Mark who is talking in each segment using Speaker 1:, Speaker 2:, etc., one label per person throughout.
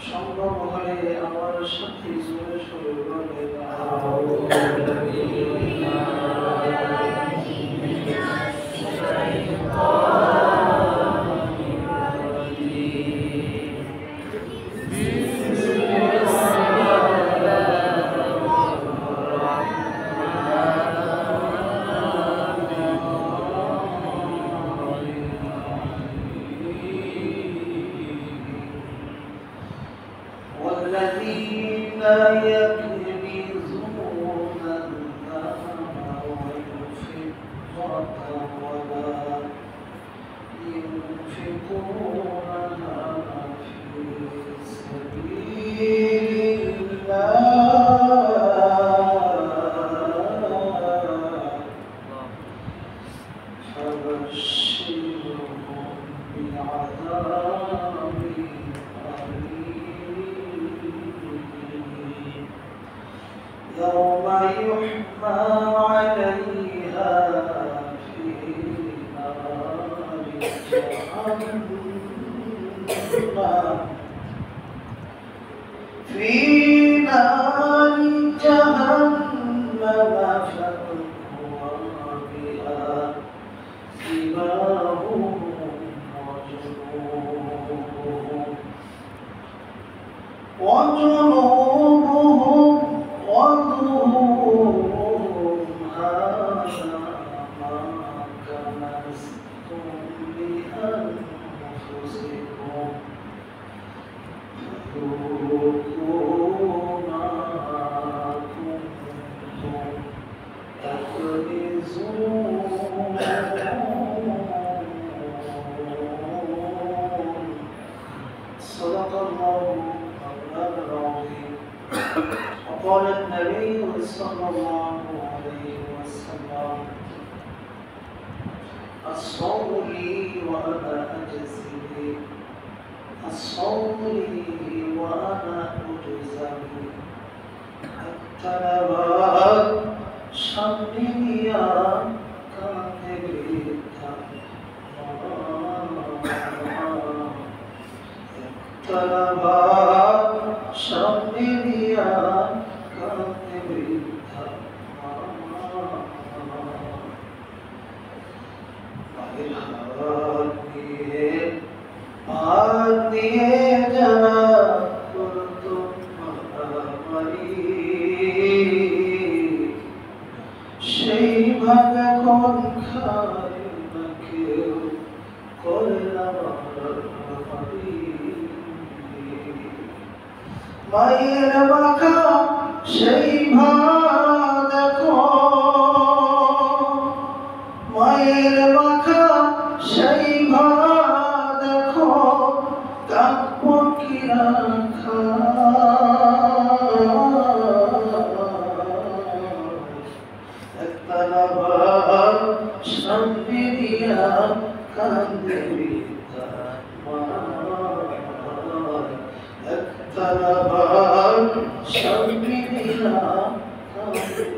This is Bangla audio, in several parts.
Speaker 1: সম্ভব হলে আমার সাথে জোরে সরে বলে والذين يكنزون الذهب والفضة ولا ينفقونها في سبيل الله فبشرهم بعذاب يوم يحمى عليها في نار جهنم فتكوى بها جباههم وجنوبهم وظهورهم هذا ما كنزتم لأنفسكم فذوقوا ما كنتم تكنزون صدق الله العظيم. وقال النبي صلى الله عليه وسلم الصوم لي وأنا أجزي به الصوم لي وأنا أجزي به حتى نبات شمليا كذبتا طلبات شمليا كذبتا آدیے جناب تم সেই ভাগে কোন খায় না কেউ করলাম মায়ের মাখা সেই ভাগ দেখো মায়ের মাখা সেই ভাগ দেখো কাক পক্ষীরা Shambiya kandevita Talabar Shambiya kandevita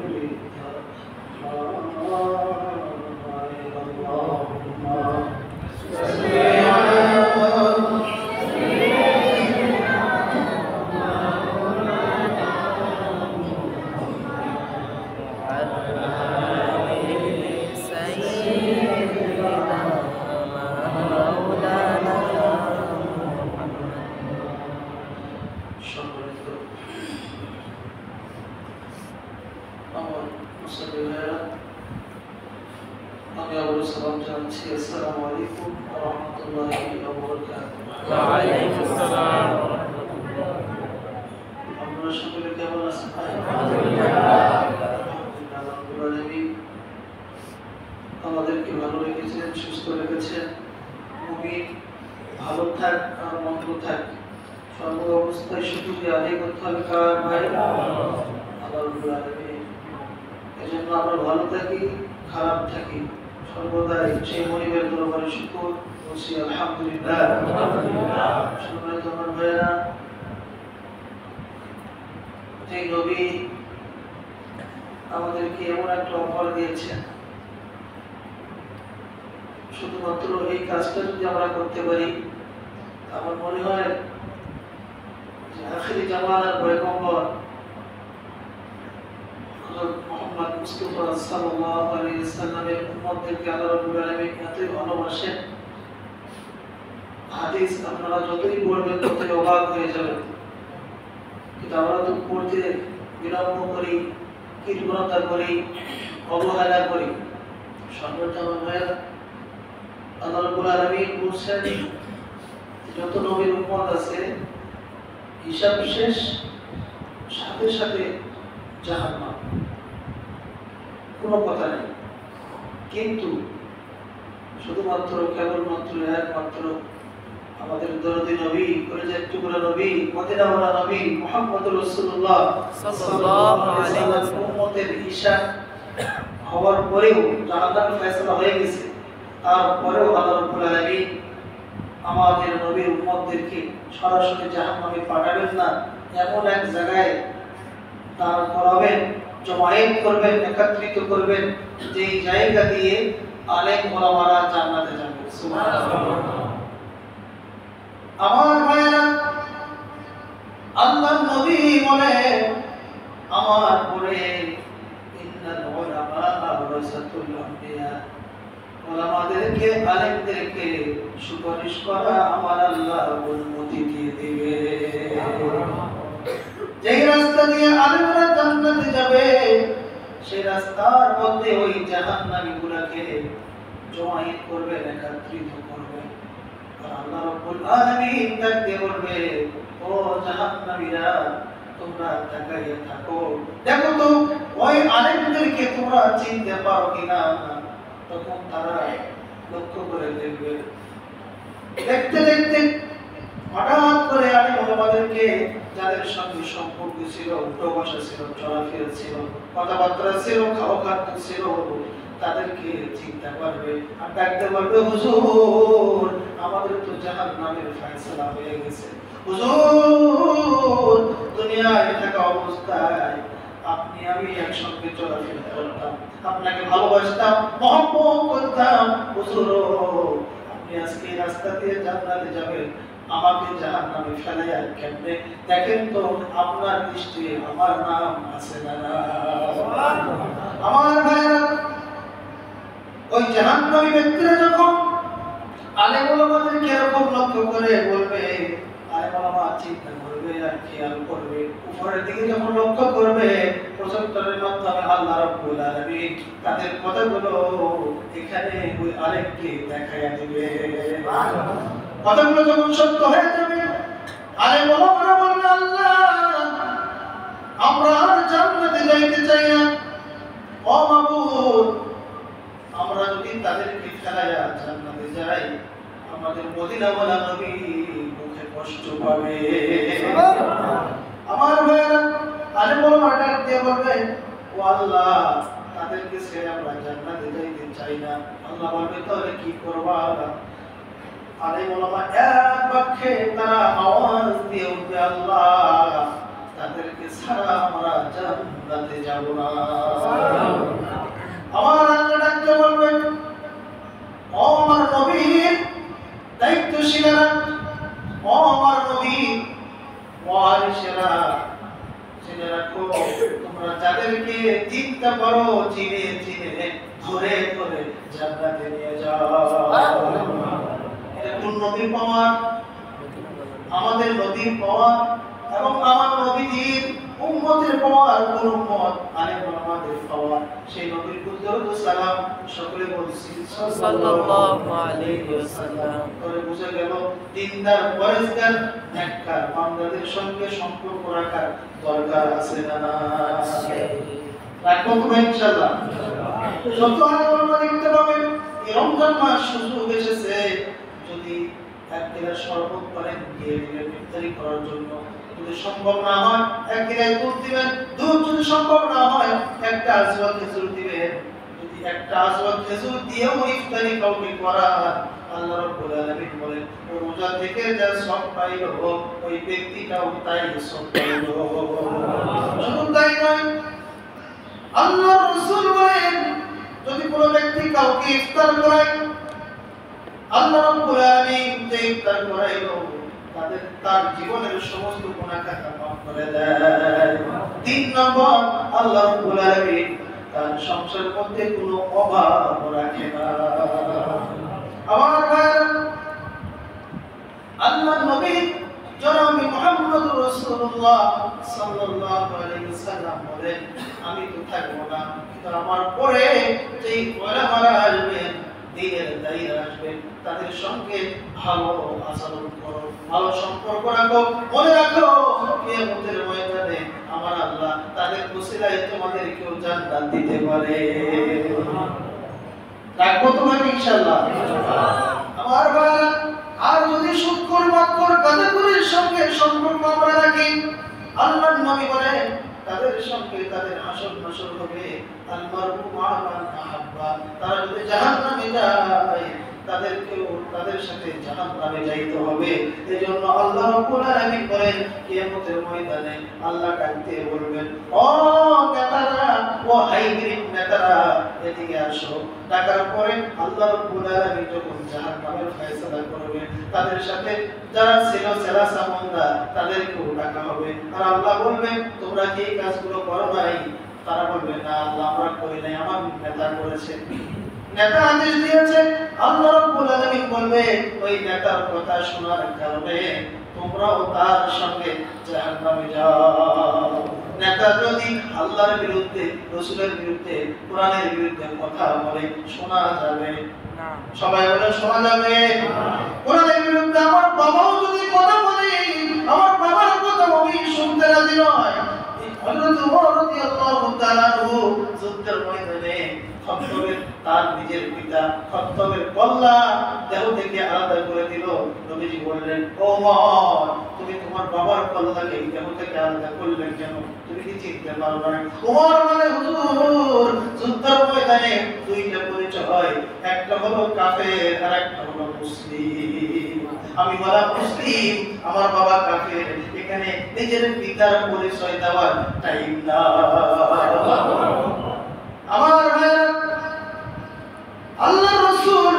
Speaker 1: السلام عليكم ورحمة الله وبركاته.
Speaker 2: وعليكم السلام ورحمة الله.
Speaker 1: আমরা সকলে কেমন আছেন? আমাদেরকে ভালো রেখেছেন, সুস্থ রেখেছেন। মুমিন ভালো থাক আর মন্দ থাক, সর্ব অবস্থায় শুকরিয়া আদায় করতে হবে কার ভাই? আল্লাহ রাব্বুল আলামিন। এজন্য আমরা ভালো থাকি, খারাপ থাকি, সর্বদাই সেই মনিবের দরবারে শুকর বলছি আলহামদুলিল্লাহ। সম্মানিত আমার ভাইয়েরা, এই নবী আমাদেরকে এমন একটা অফার দিয়েছেন, শুধুমাত্র এই কাজটা যদি আমরা করতে পারি, আমার মনে হয় জামানার পয়গম্বর হযরত মুহাম্মদ মুস্তাফা সাল্লাল্লাহু আলাইহি ওয়াসাল্লামের উম্মতদেরকে আল্লাহ রাব্বুল আলামিন এতই ভালোবাসেন, হাদিস আপনারা যতই পড়বেন ততই অবাক হয়ে যাবেন। কিন্তু আমরা তো পড়তে বিলম্ব করি, কৃতজ্ঞতা করি, অবহেলা করি। সর্বপ্রথম আল্লাহ রাব্বুল আলামিন বলছেন যত নবীর উম্মত আছে হিসাব শেষ, সাথে সাথে জাহান্নাম, কোনো কথা নেই। কিন্তু শুধুমাত্র কেবলমাত্র একমাত্র আমাদের দরদি নবী, কলেজের টুকরা নবী, মদিনাওয়ালা নবী মুহাম্মদুর রাসূলুল্লাহ সাল্লাল্লাহু আলাইহি ওয়াসাল্লাম উম্মতের হিসাব হওয়ার পরেও জাহান্নামের ফয়সালা হয়ে গেছে, তারপরেও আল্লাহ রাব্বুল আলামিন আমাদের নবীর উম্মতদেরকে সরাসরি জাহান্নামে পাঠাবেন না, এমন এক জায়গায় দাঁড় করাবেন, জমায়েত করবেন, একত্রিত করবেন, যেই জায়গা দিয়ে আলেম ওলামারা জান্নাতে যাবে। সুবহানাল্লাহ। আমার ভাইরা, আল্লাহর নবী বলে আমার পরে ইন্নাল উলামা ওয়ারাসাতুল আমবিয়া, ওলামাদেরকে আলেমদেরকে সুপারিশ করা আমার আল্লাহ অনুমতি দিয়ে দিবে। যেই রাস্তা দিয়ে আলেমরা জান্নাতে যাবে সেই রাস্তার মধ্যে ওই জাহান্নামীগুলোকে জমায়েত করবেন, একত্রিত করবেন। আর আল্লাহ রাব্বুল আলামিন তাকে বলবে, ও জাহান্নামীরা তোমরা তাকাইয়া থাকো, দেখো তো ওই আলেমদেরকে তোমরা চিনতে পারো কিনা। তখন তারা লক্ষ্য করে দেখবে, দেখতে দেখতে হঠাৎ করে আলেম ওলামাদেরকে যাদের সঙ্গে সম্পর্ক ছিল, উঠো বসা ছিল, চলাফেরা ছিল, কথাবার্তা ছিল, খাওয়া খাদ্য ছিল, তাদেরকে চিন্তা করবে আর ডাকতে বলবে, হুজুর আমাদের তো জাহান্নামের ফয়সালা হয়ে গেছে। হুজুর দুনিয়ায় থাকা অবস্থায় আপনি আমি একসঙ্গে চলাফেরা করতাম, আপনাকে ভালোবাসতাম, মহব্বত করতাম। হুজুর আপনি আজকে এই রাস্তা দিয়ে জান্নাতে যাবেন, আমাকে জাহান্নামে ফেলাইয়া কেমনে? দেখেন তো আপনার দৃষ্টি আমার নাম আছে না? আমার ভাইরা, ওই জাহান্নামী ব্যক্তিরা যখন আলেম ওলামাদেরকে এরকম লক্ষ্য করে বলবে, আলেম ওলামা চিন্তা করবে আর খেয়াল করবে, উপরের দিকে যখন লক্ষ্য করবে প্রজেক্টরের মাধ্যমে আল্লাহ রাব্বুল আলামিন তাদের কথাগুলো এখানে ওই আলেমকে দেখাইয়া দিবে। কথাগুলো যখন সত্য হয়ে যাবে, আলেম ওলামারা বলবে, আল্লাহ আমরা আর জান্নাতে যাইতে চাই না, ও মাবুদ আমরা যদি তাদেরকে ফেলাইয়া জান্নাতে যাই আমাদের মদিনাওয়ালা নবী মুখে কষ্ট পাবে। আমার ভাইরা, আলেম ওলামারা ডাক দিয়ে বলবে, ও আল্লাহ তাদেরকে ছেড়ে আমরা জান্নাতে যাইতে চাই না। আল্লাহ বলবে, তাহলে কি করবা? আলেম ওলামা এক বাক্যে তারা আওয়াজ দিয়ে উঠবে, আল্লাহ তাদেরকে ছাড়া আমরা জান্নাতে যাব না। আমার আল্লাহ ডাকতে বলবেন, ও আমার নবীর দায়িত্বশীলেরা, ও আমার নবীর ওয়ারিসেরা, জেনে রাখো তোমরা যাদেরকে চিনতে পারো চিনে চিনে ধরে ধরে জান্নাতে নিয়ে যাও। এটা কোন নবীর পাওয়ার? আমাদের নবীর পাওয়ার এবং আমার নবীর উম্মতের পাওয়ার। কোন উম্মত? আলেম ওলামাদের পাওয়ার। সেই নবীর দরুদ ও সালাম সকলে বলছি সাল্লাল্লাহু আলাইহি ওয়াসাল্লাম। তবে বুঝা গেল দিনদার পরেজগার নেককার বান্দাদের সঙ্গে সম্পর্ক রাখার দরকার আছে না? রাখবো তো ইনশাআল্লাহ। যত আলেম ওলামা দেখতে পাবেন এই রমজান মাস সুযোগ এসেছে, যদি একদিনের শরবত করেন দিয়ে দিলেন ইফতারি করার জন্য, যদি সম্ভব না হয় একদিনে দুধ দিবেন, দুধ যদি সম্ভব না হয় একটা আজওয়া খেজুর দিবেন, যদি একটা আজওয়া খেজুর দিয়েও ইফতারি কাউকে করান আল্লাহ রাব্বুল আলামিন বলেন ও রোজা থেকে যা সব পাইলো ওই ব্যক্তিটাও তাই সব পাইলো। শুধু তাই নয়, আল্লাহ রাসূল বলেন যদি কোনো ব্যক্তি কাউকে ইফতার করায় আল্লাহ রাব্বুল আলামিন যে ইফতার করাইলো তার জীবনের সমস্ত গুনাহ খাতা মাফ করে দেয়। 3 নম্বর, আল্লাহ রাব্বুল আলামিন তার সংসারের মধ্যে কোনো অভাব রাখে না। আমার ভাইরা, আল্লাহ নবী জনাব মুহাম্মদ রাসূলুল্লাহ সাল্লাল্লাহু আলাইহি ওয়াসাল্লাম বলেন, আমি তো থাকবো না, কিন্তু আমার পরে যেই ওলামারা আসবেন, দ্বীনের দায়ীরা আসবেন, তাদের সঙ্গে ভালো আচরণ করো, ভালো সম্পর্ক রাখো। মনে রাখো, কিয়ামতের ময়দানে আমার আল্লাহ তাদের ওসিলায় তোমাদেরকেও জান্নাত দিতে পারে। রাখবো তোমাকে ইনশাআল্লাহ। আমার ভাইরা, আর যদি শুকর মাকর কাদের সঙ্গে সম্পর্ক আমরা রাখি, আল্লাহর নবী বলেন তাদের সঙ্গে তাদের হাসর নাসর হবে আল মারউ মা মান আহাব্বা। তারা যদি জাহান্নামে যায়, তাদেরকেও তাদের সাথে জাহান্নামে যাইতে হবে। এজন্য আল্লাহ রাব্বুল আলামিন বলেন, কিয়ামতের ময়দানে আল্লাহ ডাকতে বলবেন, ও নেতারা, ও হাইব্রিড নেতারা, এদিকে আসো। ডাকার পরে আল্লাহ রাব্বুল আলামিন যখন জাহান্নামের ফয়সালা করবেন, তাদের সাথে যারা ছিল সেরা সামন্দা, তাদেরকেও ডাকা হবে। আর আল্লাহ বলবেন, তোমরা কি এই কাজগুলো করো নাই? তারা বলবে, না আল্লাহ, আমরা করি নাই, আমার নেতা করেছে। নেতা আদেশ দিয়েছে। আল্লাহ রাব্বুল আলামিন বলবে, ওই নেতার কথা শোনার কারণে তোমরাও তার সঙ্গে জাহান্নামে যাও। নেতা যদি আল্লাহর বিরুদ্ধে, রাসূলের বিরুদ্ধে, কোরআনের বিরুদ্ধে কথা বলে, শোনা যাবে না। সবাই বলে শোনা যাবে না। কোরআনের বিরুদ্ধে আমার বাবাও যদি কথা বলে, আমার বাবার কথা আমি শুনতে রাজি নয়। হযরত ওমর রাদিয়াল্লাহু তাআলা যুদ্ধের ময়দানে খত্তবের তার নিজের পিতা খত্তবের কল্লা দেহ থেকে আলাদা করে দিল। নবীজি বললেন, ওমর, তুমি তোমার বাবার কল্লাকে দেহ থেকে আলাদা করলে কেন? তুমি কি চিনতে পারবে না? ওমর বলে, হুজুর, যুদ্ধের ময়দানে দুইটা পরিচয় হয়, একটা হলো কাফের আর একটা হলো মুসলিম। আমি বলা মুসলিম, আমার বাবা কাফের, এখানে নিজের পিতার পরিচয় দেওয়ার টাইম না। আমার ভাইরা, আল্লাহর রাসূল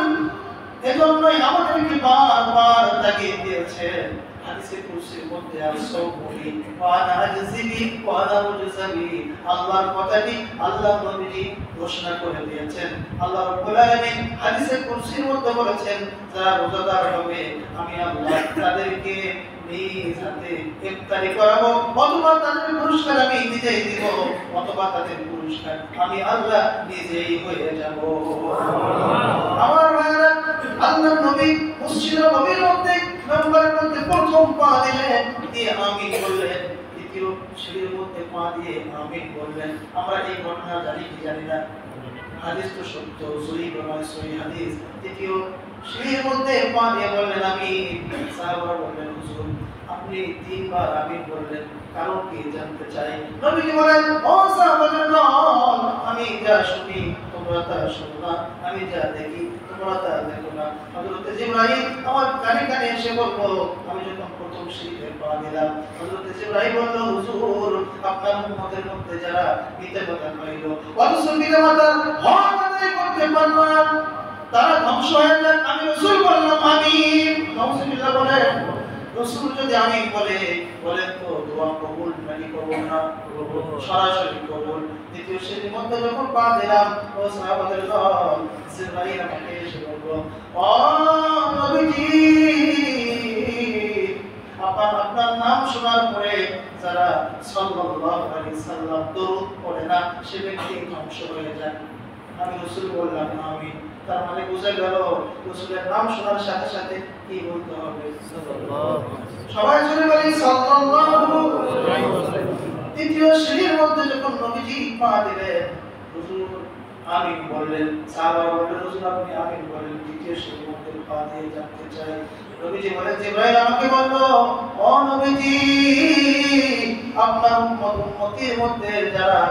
Speaker 1: এজন্যই আমাদেরকে বারবার তাগিদ দিয়েছেন। হাদিসে কুরসির মধ্যে আছে, বলি ওয়ানা আজজিবি ওয়ানা মুজজাবি। আল্লাহর কথাটি আল্লাহ নবীজি ঘোষণা করে দিয়েছেন। আল্লাহ রাব্বুল আলামিন হাদিসে কুরসির মধ্যে বলেছেন, যারা রোজাদার হবে, আমি আল্লাহ তাদেরকে নিজ হাতে ইফতারি করাবো, অথবা তাদের পুরস্কার আমি নিজেই দিব, অথবা তাদের পুরস্কার আমি আল্লাহ নিজেই হয়ে যাব। আমার ভাইরা, আল্লাহর নবী মসজিদের নবীর মধ্যে মেম্বারের মধ্যে প্রথম পা দিলেন, দিয়ে আমিন বললেন। দ্বিতীয় সিঁড়ির মধ্যে পা দিয়ে আমিন বললেন। আমরা এই ঘটনা জানি কি জানি না? হাদিস তো সত্য, সহিহ নয়, সহিহ হাদিস। দ্বিতীয় সিঁড়ির মধ্যে পা দিয়ে বললেন আমিন। সাহাবারা বললেন, হুজুর, আপনি 3 বার আমিন বললেন, কারণ কি জানতে চাই। নবীজি বলেন, ও সাহাবাদের দল, আমি যা শুনি তোমরা তা শোনো না, আমি যা দেখি তোমরা তা দেখো না। হযরত জিবরাইল আমার কানে কানে এসে বলল, আমি যখন প্রথম সিঁড়িতে পা দিলাম, হযরত জিবরাইল বলল, হুজুর, আপনার উম্মতের মধ্যে যারা পিতামাতা খাইল, অথচ পিতামাতার হক আদায় করতে পারল না, তারা ধ্বংস হয়ে যাক। আমি রাসূল বললাম আমিন। নাউজুবিল্লাহ বলেন। রাসূল যদি আমিন বলেন তো দোয়া কবুল নাকি কবুল না? সরাসরি কবুল। দ্বিতীয় সিঁড়ির মধ্যে যখন পা দিলাম, ও সাহাবাদের দল, জিবরাইল আমাকে এসে বলল, ও নবীজি, আপনার নাম শোনার পরে যারা সাল্লাল্লাহু আলাইহি সাল্লাম দরুদ পড়ে না, সে ব্যক্তি ধ্বংস হয়ে যায়। আমি রাসূল বললাম আমিন। তার মানে বুঝা গেল, রাসূলের নাম শোনার সাথে সাথে কি বলতে হবে? সবাই জোরে বলি সাল্লাল্লাহু আলাইহি ওয়াসাল্লাম। দ্বিতীয় সিঁড়ির মধ্যে যখন নবীজি পা দিলেন, হুজুর আমিন বললেন। সাহাবারা বললেন, হুজুর আপনি আমিন বলেন। দ্বিতীয় সিঁড়ির মধ্যে পা দিয়ে জানতে চাই। নবীজি বলেন, জিবরাইল আমাকে বলল, ও নবীজি, আপনার উম্মতের মধ্যে যারা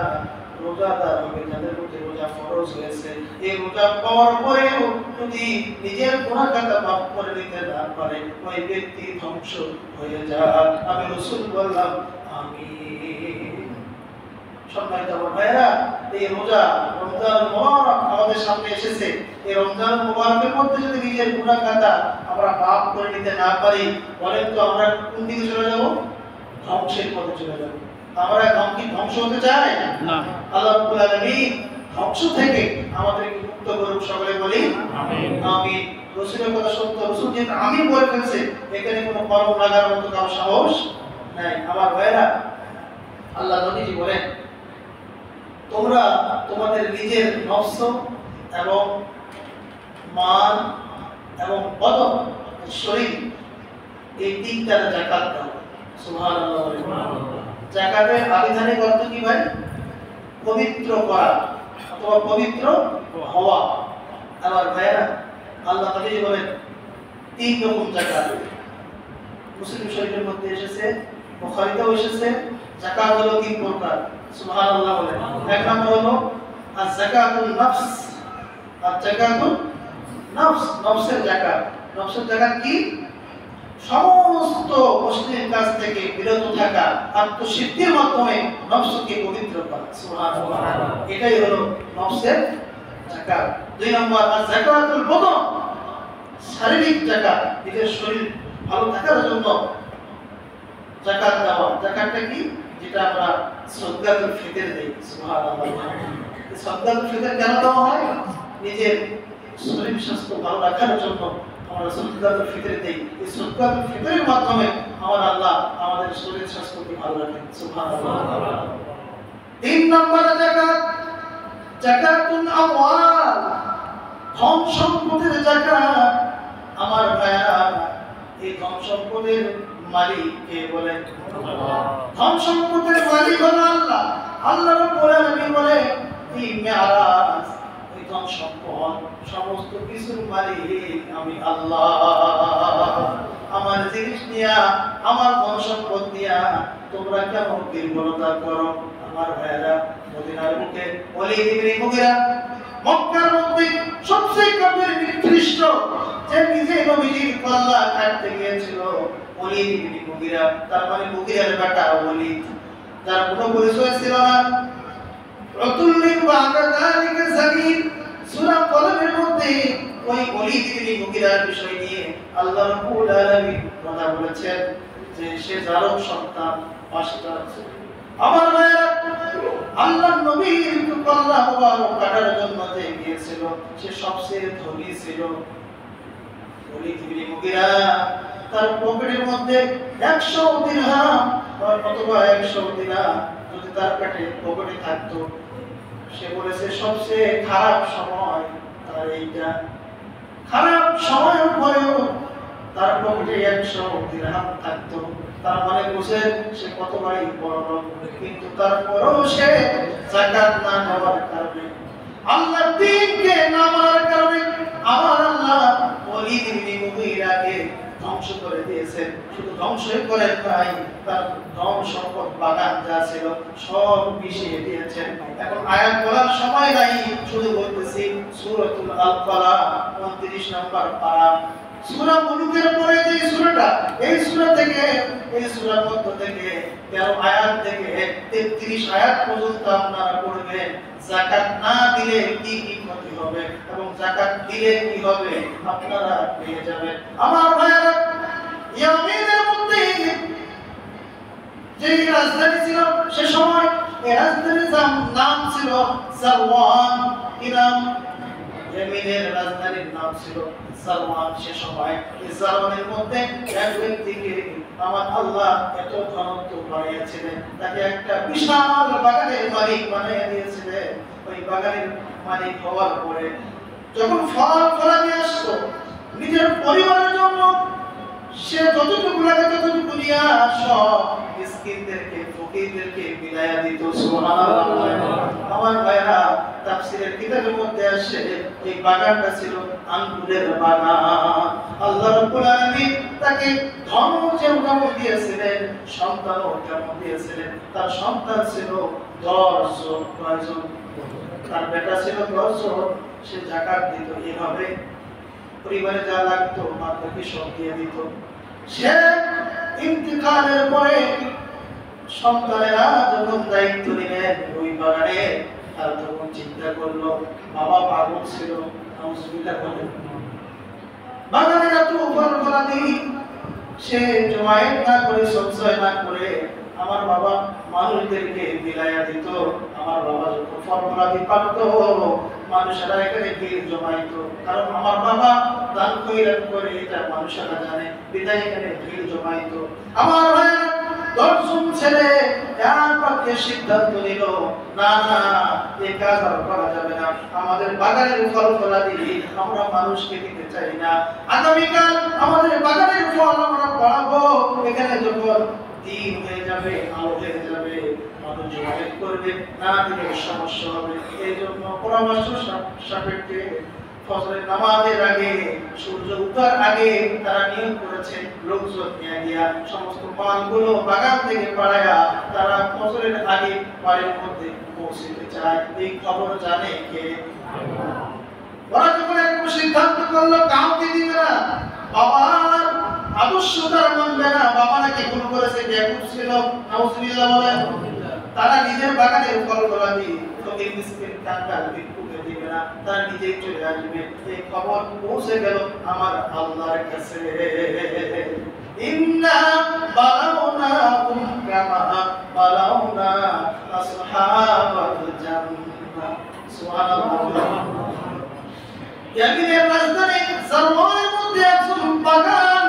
Speaker 1: রোজাদার হবে, যাদের প্রতি রোজা ফরজ হয়েছে, এই রোজা পাওয়ার পরেও যদি নিজের গুনাহ খাতা মাফ করে দিতে না পারে, ওই ব্যক্তি ধ্বংস হয়ে যায়। আমি রাসূল বললাম আমিন। সম্মানিত ভাইরা, এই রমজান মুবারক আমাদের সামনে এসেছে। এই রমজান মুবারকের মধ্যে যদি নিজের গুনাহ খাতা আমরা পাপ করে নিতে না পারি, বলেন তো আমরা কোন দিকে চলে যাব? ধ্বংসের পথে চলে যাব। আমরা ধ্বংস হতে চাই
Speaker 2: না।
Speaker 1: আল্লাহ রাব্বুল আলামিন ধ্বংস থেকে আমাদেরকে মুক্ত করুন, সকলে বলি
Speaker 2: আমিন।
Speaker 1: আমিন। রাসূলের কথা সত্য, রাসূল যেটা আমিন বলে ফেলছে, এখানে কোনো কলম লাগার মতো কারো সাহস নাই। আমার ভাইরা, আল্লাহ নবীজি বলেন, তোমরা তোমাদের নিজের নফস এবং মান এবং বদন, শরীর, এই তিনটার যাকাত দাও। সুবহানাল্লাহ। যাকাতের আবিধানিক অর্থ কি ভাই? পবিত্র করা অথবা পবিত্র হওয়া। আমার ভাইরা, আল্লাহ নবীজি বলেন তিন রকম যাকাত। মুসলিম শরীফের মধ্যে এসেছে, বুখারীতেও এসেছে, যাকাত হলো তিন প্রকার। সুবহানাল্লাহ বলেন। এক নম্বর হলো আয-যাকাতুন নফস। আয-যাকাতুন নফস, নফসের যাকাত। নফসের যাকাত কি? সমস্ত অশ্লীল কাজ থেকে বিরত থাকা, আত্মশুদ্ধির মাধ্যমে নফসকে পবিত্র করা। সুবহানাল্লাহ। এটাই হলো নফসের যাকাত। দুই নম্বর আয-যাকাতুল বদন, শারীরিক যাকাত, নিজের শরীর ভালো থাকার জন্য যাকাত দেওয়া। যাকাতটা কি? যেটা আমরা সাদকাতুল ফিতর দেই। সুবহানাল্লাহ। এই সাদকাতুল ফিতর কেন দেওয়া হয়? নিজের শরীর স্বাস্থ্য ভালো রাখার জন্য আমরা সাদকাতুল ফিতর দেই। এই সাদকাতুল ফিতরের মাধ্যমে আমার আল্লাহ আমাদের শরীর স্বাস্থ্যকে ভালো রাখেন। সুবহানাল্লাহ। তিন নম্বর যাকাত, যাকাতুন আমওয়াল, ধন সম্পদের যাকাত। আমার ভাইরা, এই ধন সম্পদের মালিক কে বলেন? ধন সম্পদের মালিক হলো আল্লাহ। আল্লাহ রাব্বুল আলামিন বলে এই মেরাজ, এই ধন সম্পদ, সমস্ত কিছুর মালিক আমি আল্লাহ। আমার জিনিস নিয়া, আমার ধন সম্পদ নিয়া তোমরা কেমন দুর্বলতা করো? আমার ভাইরা, মদিনার বুকে ওলীদ ইবনে মুগীরা, মক্কার মধ্যে সবচেয়ে কবির নিকৃষ্ট, যে নিজে নবীজির কল্লা কাটতে গিয়েছিল, ওলীদ ইবনে মুগীরা, তার মানে মুগীরার বেটা ওলীদ, যার কোনো পরিচয় ছিল না। রাতুল্লিন বাদা যালিকা যালিল, সূরা কলমের মধ্যে ওই ওলীদ ইবনে মুগীরার বিষয় নিয়ে আল্লাহ রাব্বুল আলামিন কথা বলেছেন যে সে জারক সন্তান, পাঁচটা ছিল। আমার ভাইরা, আল্লাহর নবীর কল্লা মুবারক কাটার জন্য যে গিয়েছিল, সে সবচেয়ে ধনী ছিল। ওলীদ ইবনে মুগীরা, তার পকেটের মধ্যে 100 দিরহাম অথবা 100 দিনার যদি তার পকেটে থাকতো, সে বলেছে সবচেয়ে খারাপ সময় তার এইটা। খারাপ সময়ের পরেও তার পকেটে 100 দিরহাম থাকতো। তার মানে বুঝেন সে কতবারই বড় লোক, কিন্তু তারপরেও সে যাকাত না দেওয়ার কারণে, আল্লাহর দ্বীনকে না মানার কারণে আমার আল্লাহ ওলীদ ইবনে মুগীরাকে ধ্বংস করে দিয়েছেন। শুধু ধ্বংসই করে নাই, তার ধন সম্পদ বাগান যা ছিল সব মিশিয়ে দিয়েছেন। এখন আয়াত বলার সময় নাই, শুধু বলতেছি সূরাতুল আল-কালাম 29 নম্বর পারা। সূরা মুলুকের পরে যে সূরাটা, এই সূরা থেকে, এই সূরার মধ্য থেকে 13 আয়াত থেকে 33 আয়াত পর্যন্ত আপনারা পড়বেন যাকাত না দিলে কি কি ক্ষতি হবে এবং যাকাত দিলে কি হবে আপনারা পেয়ে যাবেন। আমার ভাইরা, ইয়ামিনের মধ্যে যে রাজধানী ছিল সে সময়, এই রাজধানীর নাম ছিল সারওয়ান। কি নাম? ইয়ামিনের রাজধানীর নাম ছিল সারওয়ান। সে সময় এই সারওয়ানের মধ্যে এক ব্যক্তিকে আমার আল্লাহ এত ঘনত্ব বানিয়েছিলেন, তাকে একটা বিশাল বাগানের মালিক বানিয়ে দিয়েছিলেন। ওই বাগানের মালিক হওয়ার পরে যখন ফল ফলাদি আসতো নিজের পরিবারের জন্য, সে যতটুকু লাগে ততটুকু নিয়ে সব মিসকিনদেরকে, ফকিরদেরকে বিলায়া দিত। সুবহানাল্লাহ। আমার ভাইরা, তাফসীরের কিতাবের মধ্যে আসে এই বাগানটা ছিল আঙ্গুরের বাগান। আল্লাহ রাব্বুল আলামিন তাকে ধন যেমন দিয়েছিলেন, সন্তানও তেমন দিয়েছিলেন। তার সন্তান ছিল 10 জন, তার বেটা ছিল 10 জন। সে যাকাত দিত এভাবে, পরিবারে যা লাগতো মাকে সব দিয়ে দিত। সে ইন্তিকালের পরে সন্তানেরা যখন দায়িত্ব নিলেন ওই বাগানে, তারা তখন চিন্তা করলো বাবা পাগল ছিল, নাউজুবিল্লাহ বলেন, বাগানের এত ফল-ফলাদি সে জমায়েত না করে, সঞ্চয় না করে আমার বাবা মানুষদেরকে বিলাইয়া দিত। আমার বাবা যখন ফল-ফলাদি পারত, মানুষেরা এখানে ভিড় জমাইত, কারণ আমার বাবা দান খয়রাত করে এটা মানুষেরা জানে, বিদায় এখানে ভিড় জমাইত। আমার ভাইয়েরা 10 জন ছেলে একবারে সিদ্ধান্ত নিল, না না, এই কাজ আর করা যাবে না, আমাদের বাগানের ফল-ফলাদি আমরা মানুষকে দিতে চাই না। আগামীকাল আমাদের বাগানের ফল আমরা পাড়াবো, এখানে যখন দিন হয়ে যাবে, আলো হয়ে যাবে, মানুষ জমায়েত করবে, না দিলে সমস্যা হবে। এই জন্য পরামর্শ সাপেক্ষে ফজরের নামাজের আগে, সূর্য ওঠার আগে তারা নিয়োগ করেছে লোকজন নিয়ে গিয়া সমস্ত মালগুলো বাগান থেকে পাড়ায়া তারা ফজরের আগে বাড়ির মধ্যে পৌঁছতে চায়। এই খবর জানে কে? ওরা যখন একটা সিদ্ধান্ত করলো কাউকে দিবে না, বাবার আদর্শ তারা মানবে না, বাবা নাকি ভুল করেছে, বেকুব ছিল, নাউজুবিল্লাহ বলেন, তারা নিজের বাগানের ফল-ফলাদি ফকির মিসকিন কাঙ্গাল ভিক্ষুকে দিবে না, তারা নিজেই চলে আসবে। এই খবর পৌঁছে গেল আমার আল্লাহর কাছে। ইন্না বালাউনাকুম কামা বালাউনা আসহাবাল জান্নাহ। সুবহানাল্লাহ। ইয়ামিনের রাজধানী জারওয়ানের মধ্যে একজন বাগান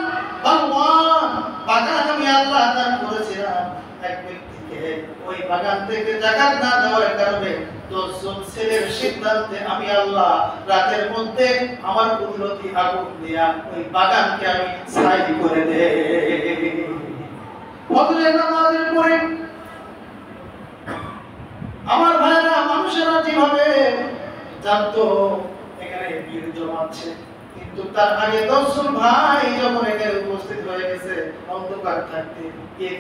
Speaker 1: বাগান আমি আল্লাহ দান করেছিলাম এক ব্যক্তিকে। ওই বাগান থেকে যাকাত না দেওয়ার কারণে 10 জন ছেলের সিদ্ধান্তে আমি আল্লাহ রাতের মধ্যে আমার কুদরতি আগুন দিয়া ওই বাগানকে আমি ছাই করে দেই। ফজরের নামাজের পরে আমার ভাইরা মানুষেরা যেভাবে জানতো এখানে ভিড় জমাচ্ছে, কিন্তু তার আগে 10 জন ভাই যখন এখানে উপস্থিত হয়ে গেছে অন্ধকার থাকতে,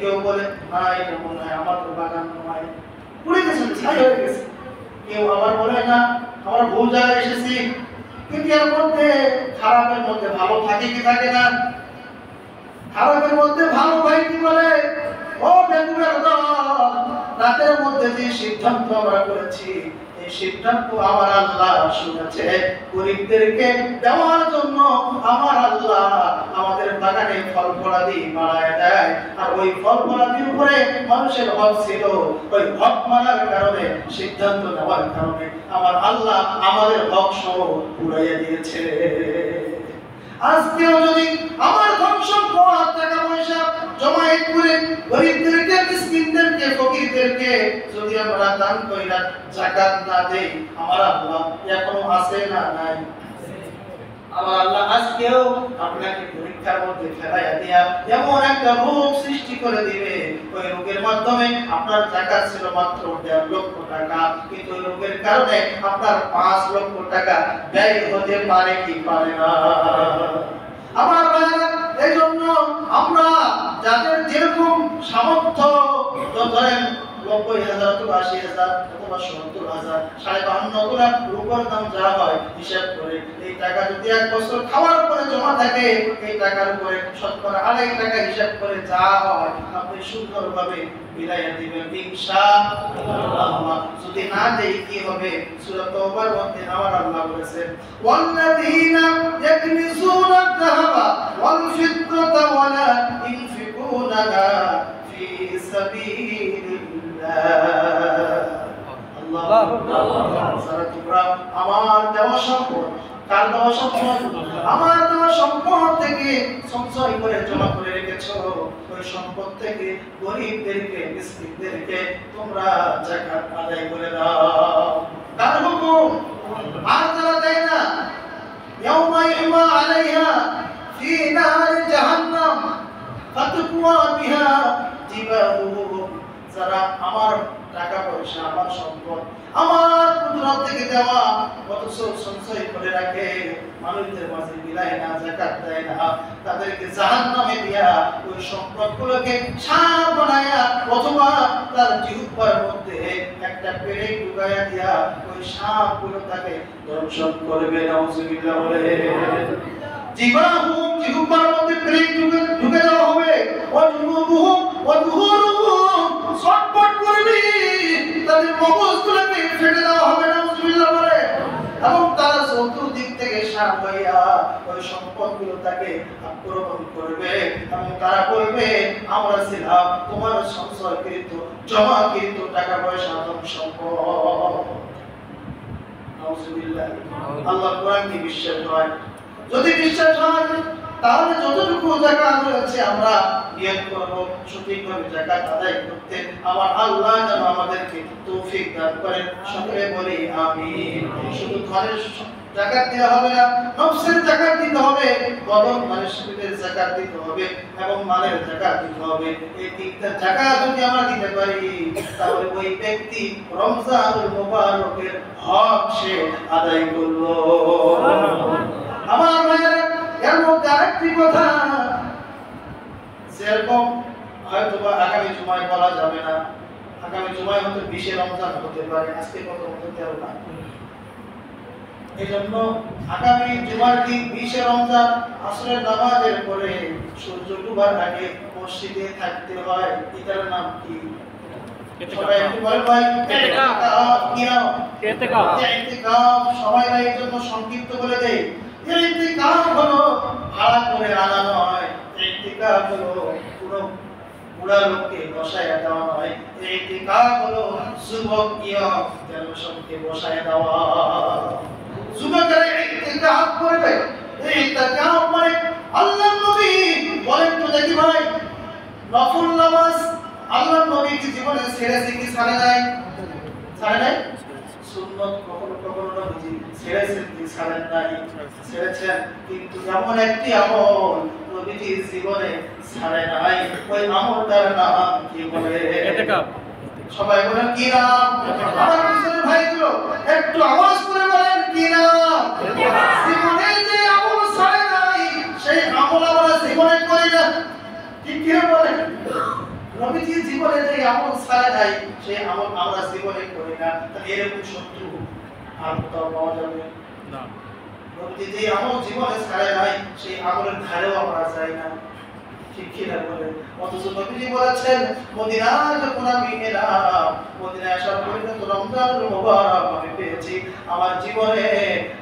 Speaker 1: কেউ বলে না এটা মনে হয় আমার বাগান নয়, পুড়ে গেছে, ছাই হয়ে গেছে। কেউ আবার বলে না আমরা ভুল জায়গায় এসেছি। কিন্তু এর মধ্যে খারাপের মধ্যে ভালো থাকে কি থাকে না? খারাপের মধ্যে ভালো ভাই কি বলে, ও বেগুনের দল, রাতের মধ্যে যে সিদ্ধান্ত আমরা করেছি এই সিদ্ধান্ত আমার আল্লাহ শুনেছে। গরিবদেরকে দেওয়ার জন্য আমার আল্লাহ আমাদের বাগানে ফল-ফলাদি বাড়ায় দেয়, আর ওই ফল-ফলাদির উপরে মানুষের হক ছিল। ওই হক মানার কারণে, সিদ্ধান্ত নেওয়ার কারণে আমার আল্লাহ আমাদের হক সহ পুরাইয়া দিয়েছে। আজকেও যদি আমার ধন সম্পদ, টাকা পয়সা জমায়েত করে গরিবদেরকে, মিসকিনদেরকে, ফকিরদেরকে যদি আমরা দান কইরা যাকাত না দেই, আমার আল্লাহ এখনো আছে না নাই? আমার আল্লাহ আজকেও আপনাকে পরীক্ষার মধ্যে ফেলাইয়া দিয়া এমন একটা রোগ সৃষ্টি করে দিবে, ওই রোগের মাধ্যমে আপনার যাকাত ছিল মাত্র 1.5 লক্ষ টাকা, কিন্তু ওই রোগের কারণে আপনার 5 লক্ষ টাকা ব্যয় হতে পারে কি পারে না? আমার ভাইরা, এই জন্য আমরা যাদের যেরকম সামর্থ্য, ধরেন 90,000 অথবা 80,000 অথবা 70,000, 52 লাখ রুপির দাম যা হয় হিসাব করে এই টাকা যদি 1 বছর খাওয়ার পরে জমা থাকে, এই টাকার উপরে শতকরা 2.5 টাকা হিসাব করে যা হয় আপনি সুন্দরভাবে বিলাইয়া দিবেন ইনশাআল্লাহ। যদি না দেই কি হবে? সূরা তাওবার মধ্যে আমার আল্লাহ বলেছেন, ওয়াল্লাযীনা ইয়াকনিজুনা আয-যাহাবা ওয়াল ফিদ্দাতা ওয়া লা ইউনফিকুনাহা ফি সাবিলিল্লাহ। আল্লাহু আকবার। যারা তোমরা আমার দেওয়া সম্পদ, কার দেওয়া সম্পদ? আমার দেওয়া সম্পদ থেকে সঞ্চয় করে জমা করে রেখেছো, ওই সম্পদ থেকে গরিবদেরকে, মিসকিনদেরকে তোমরা যাকাত আদায় করে দাও। কার হুকুম? আর যারা দেয় না, ইয়াউমা ইউমা আলাইহা ফি নারি জাহান্নাম ফাতকুয়া বিহা জিবাহুহুম। যারা আমার টাকা পয়সা, আমার সম্পদ, আমার কুদরত থেকে দেওয়া অথচ সঞ্চয় করে রাখে, মানুষদের মাঝে বিলায় না, যাকাত দেয় না, তাদেরকে জাহান্নামে দিয়া ওই সম্পদগুলোকে সাপ বানায়া অথবা তার জিহ্বার মধ্যে একটা পেরেক ঢুকাইয়া দিয়া ওই সাপগুলো তাকে দংশন করবে। নাউজুবিল্লাহ বলে জিবাহুম, জিহ্বার মধ্যে পেরেক ঢুকে দেওয়া হবে, ওয়াজুনুবুহুম ওয়াজুহুরুহুম ছটফট করবে, তাদের মগজগুলোকে ফেটে দেওয়া হবে। নাউজুবিল্লাহ বলে, এবং তারা চতুর্দিক থেকে সাপ হইয়া ওই সম্পদগুলো তাকে আক্রমণ করবে এবং তারা বলবে আমরা ছিলাম তোমার সঞ্চয়কৃত জমাকৃত টাকা পয়সা ধন সম্পদ। নাউজুবিল্লাহ। আল্লাহ কোরআনকে বিশ্বাস হয়, যদি বিশ্বাস হয় তাহলে যতটুকু যাকাত রয়েছে আমরা নিয়ত করব সঠিকভাবে যাকাত আদায় করতে। আমার আল্লাহ যেন আমাদেরকে তৌফিক দান করেন। সকলে বলি আমিন। শুধু ধনের যাকাত দিতে হবে না, নফসের যাকাত দিতে হবে, বদন মানে শরীরের যাকাত দিতে হবে এবং মালের যাকাত দিতে হবে। এই তিনটা যাকাত যদি আমরা দিতে পারি তাহলে ওই ব্যক্তি রমজানুল মুবারকের হক সে আদায় করলো। আমার ভাইয়েরা, এর মধ্যে আরেকটি কথা, যেরকম হয়তো বা আগামী জুমায় বলা যাবে না, আগামী জুমায় হয়তো 20 রমজান হতে পারে, আজকে কত হতে 13 না। এই জন্য আগামী জুমার দিন 20 রমজান আসরের নামাজের পরে সূর্য ডুবার আগে মসজিদে থাকতে হয়। এটার নাম কি? সবাই একটু বলেন ভাই। ইতিকাফ। কি নাম? ইতিকাফ। ইতিকাফ সবাই এই জন্য সংক্ষিপ্ত বলে দেই। ইতিকাফ হলো ভাড়া করে আনা নয়, ইতিকাফ হলো পুরো বুড়া লোককে বসায় দেওয়া নয়, ইতিকাফ হলো যুবক জনসংখ্যে বসায় দেওয়া। যুবকেরা ইতিকাফ করবে। ইতিকাফ মানে আল্লাহর নবী বলেন তো দেখি ভাই, নফল নামাজ আল্লাহর নবী কি জীবনে ছেড়েছে কি ছাড়ে নাই? ছাড়ে নাই। সুন্নাত কখনো কখনো নবীজি ছেড়েছেন কি ছাড়েন নাই? ছেড়েছেন, কিন্তু এমন একটি আমল নবীজি জীবনে ছাড়ে নাই। ওই আমলটার নাম কি বলে? ইতিকাফ। সবাই বলেন কি নাম? আমার পিছনে ভাইগুলো একটু আওয়াজ করে বলেন কি নাম? ইতিকাফ। জীবনে যে আমল ছাড়ে নাই সেই আমল আমরা জীবনে করি না, ঠিক কি বলেন? নবীজি জীবনে যে আমল ছাড়ে নাই সেই আমল আমরা জীবনে করি না, তাহলে এরকম শত্রু আর কোথাও পাওয়া যাবে না। নবীজি যে আমল জীবনে ছাড়ে নাই সেই আমলের ধারেও আমরা যাই না, ঠিক কি না বলেন? অথচ নবীজি বলেছেন মদিনায় যখন আমি এলাম, মদিনায় আসার পরে তো রমজানুল মুবারক আমি পেয়েছি, আমার জীবনে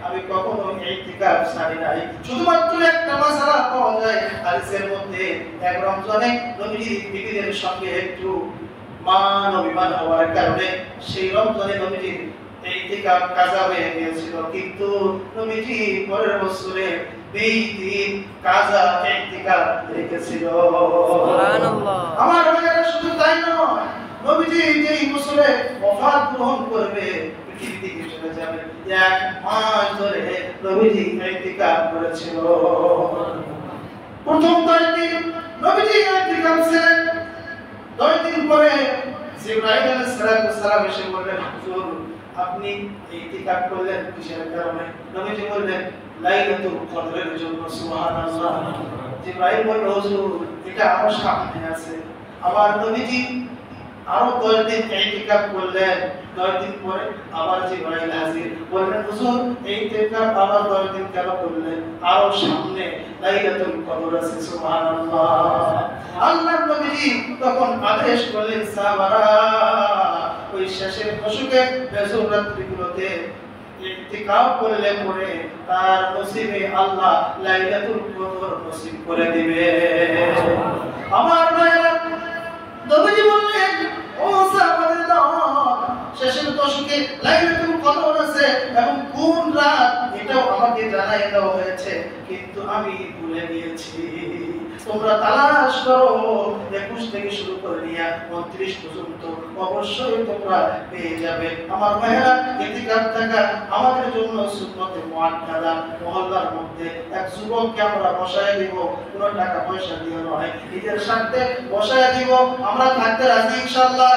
Speaker 1: আমি কখনো ইতিকাফ ছাড়ি নাই। শুধুমাত্র একটা মাসআলা পাওয়া যায় হাদিসের মধ্যে, এক রমজানে নবীজি বিবিদের সঙ্গে একটু মান অভিমান হওয়ার কারণে সেই রমজানে নবীজি ইতিকাফ কাজা হয়ে গিয়েছিল, কিন্তু নবীজি পরের বছরে 20 দিন কাজা ইতিকাফ রেখেছিল। সুবহানাল্লাহ। আমার ভাইয়েরা, শুধু তাই নয়, নবীজি যেই বছরে ওফাত গ্রহণ করবে, পৃথিবী থেকে চলে যাবে, 1 মাস ধরে নবীজি ইতিকাফ করেছিল। প্রথম 10 দিন নবীজি ইতিকাফ ছিলেন। 10 দিন পরে জিবরাইল আলাইহিস সালাম এসে বললেন, হুজুর আপনি ইতিকাফ করলেন কিসের কারণে? নবীজি বললেন লাইলাতুল কদরের জন্য। সুবহানাল্লাহ। জিবরাইল বলল, হুজুর এটা আমার সামনে আছে। আমার নবীজি আরো 10 দিন ইতিকাফ করলেন। 10 দিন পরে আবার জিবরাইল হাজির, বললেন হুজুর ইতিকাফ আবার 10 দিন কেন করলেন? আরো সামনে লাইলাতুল কদর আছে। সুবহানাল্লাহ। আল্লাহর নবীজি তখন আদেশ করলেন সাহাবারা ওই শেষের দশকে বেজর রাত্রিগুলোতে ইতিকাফ করলে পরে তার নসিবে আল্লাহ লাইলাতুল কদর নসিব করে দিবে। আমার ভাইরা, নবীজি বললেন ও সাহাবাদের দল, শেষের দশকে লাইলাতুল কদর আছে এবং কোন রাত এটাও আমাকে জানাই দেওয়া হয়েছে, কিন্তু আমি ভুলে গিয়েছি। তোমরা তালাশ করো, 21 থেকে শুরু করে নিয়ে 29 পর্যন্ত অবশ্যই তোমরা পেয়ে যাবে। আমার ভাইরা, ইতিকাফ থাকা আমাদের জন্য সুন্নতে মুআক্কাদা। মহল্লার মধ্যে এক যুবককে আমরা বসায় দিব, কোনো টাকা পয়সা দিয়ে নয়, নিজের স্বার্থে বসায় দিব। আমরা থাকতে রাজি ইনশাআল্লাহ।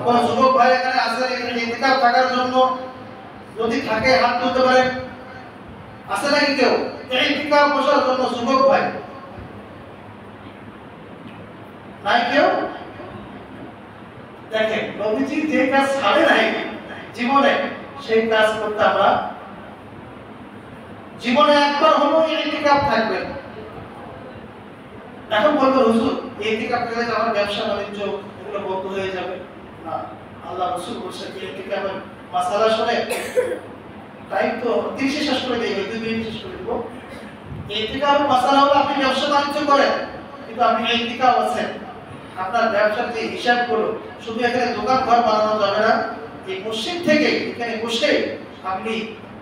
Speaker 1: কোন যুবক ভাই এখানে আছে ইতিকাফ থাকার জন্য? যদি থাকে হাত তুলতে পারেন। আছে নাকি কেউ ইতিকাফ বসার জন্য যুবক ভাই? নাই কেউ? দেখেন, নবীজি যে কাজ ছাড়ে নাই জীবনে, সেই কাজ করতে আমরা জীবনে একবার হলো ইতিকাফ থাকবেন। এখন বলবো হুজুর ইতিকাফ করলে আমার ব্যবসা বাণিজ্য এগুলো বন্ধ হয়ে যাবে না। আল্লাহ রাসূল বলেছেন ইতিকাফের মাসালা শুনে তাই তো 30 শেষ করে দেই, 2 মিনিট শেষ করে দেব। ইতিকাফের মাসালা হলো আপনি ব্যবসা বাণিজ্য করেন, কিন্তু আপনি ইতিকাফ আছেন, আপনার ব্যবসার যে হিসাবগুলো, শুধু এখানে দোকান ঘর বানানো যাবে না, এই মসজিদ থেকে এখানে বসে আপনি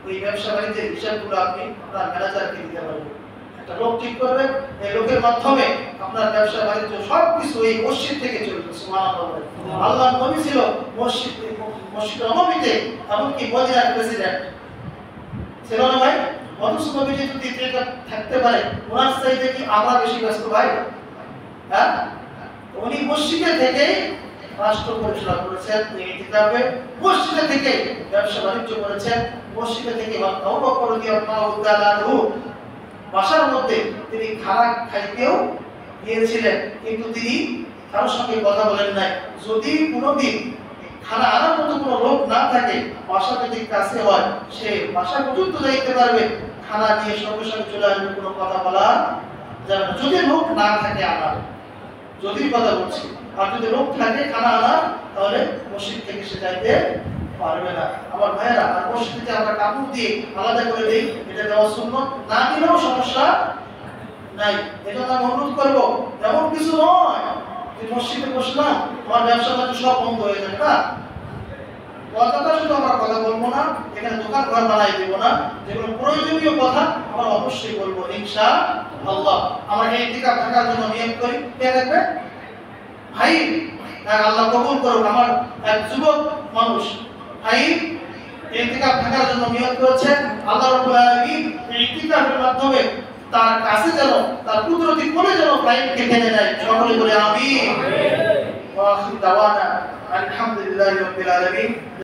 Speaker 1: ওই ব্যবসা বাণিজ্যের হিসাবগুলো আপনি আপনার ম্যানেজারকে দিতে পারবেন। একটা লোক ঠিক করবেন, এই লোকের মাধ্যমে আপনার ব্যবসা বাণিজ্য সবকিছু এই মসজিদ থেকে চলবে। সুবহানাল্লাহ। আল্লাহর নবী ছিল মসজিদ নববীতে, এমনকি মদিনার প্রেসিডেন্ট ছিল না ভাই? অথচ নবীজি যদি এটা থাকতে পারে, ওনার চাইতে কি আমরা বেশি ব্যস্ত ভাই? হ্যাঁ, উনি মসজিদে থেকে রাষ্ট্র পরিচালনা করেছেন, ইতিকাফে মসজিদে থেকে ব্যবসা বাণিজ্য করেছেন, মসজিদে থেকে আবু বকর রাদিয়াল্লাহু তাআলা আনহু বাসার মধ্যে তিনি খানা খাইতেও গিয়েছিলেন, কিন্তু তিনি কারোর সঙ্গে কথা বলেন নাই। যদি কোনোদিন খানা আনার মতো কোনো লোক না থাকে, বাসা যদি কাছে হয়, সে বাসা পর্যন্ত যাইতে পারবে, খানা নিয়ে সঙ্গে সঙ্গে চলে আসবে, কোনো কথা বলা যাবে না। যদি লোক না থাকে আনার, যদি কথা বলছি, আর যদি লোক থাকে খানা আনার, তাহলে মসজিদ থেকে সে যাইতে পারবে না। আমার ভাইয়েরা, আর মসজিদে আমরা কাপড় দিয়ে আলাদা করে দিই, এটা দেওয়া সুন্নাত, না দিলেও সমস্যা নাই। এটা আমি অনুরোধ করবো, এমন কিছু নয় যে মসজিদে বসলাম আমার ব্যবসা বাণিজ্য সব বন্ধ হয়ে যাবে না। কথাটা শুধু আমরা কথা বলবো না, এখানে দোকান ঘর বানাই দেবো না, যেগুলো প্রয়োজনীয় কথা আমরা অবশ্যই বলবো ইনশাআল্লাহ। আমরা এই ইতিকাফ থাকার জন্য নিয়ত করি, কে দেখবে ভাই? আল্লাহ কবুল করুক। আমার এক যুবক মানুষ ভাই ইতিকাফ থাকার জন্য নিয়ত করেছেন, আল্লাহ রাব্বুল আলামিন এই ইতিকাফের মাধ্যমে তার কাছে যেন, তার কুদরতি কোলে যেন ভাইকে টেনে নেয়। সকলে বলে আমিন। ওয়া আখির দাওয়ানা আলহামদুলিল্লাহি রাব্বিল আলামিন।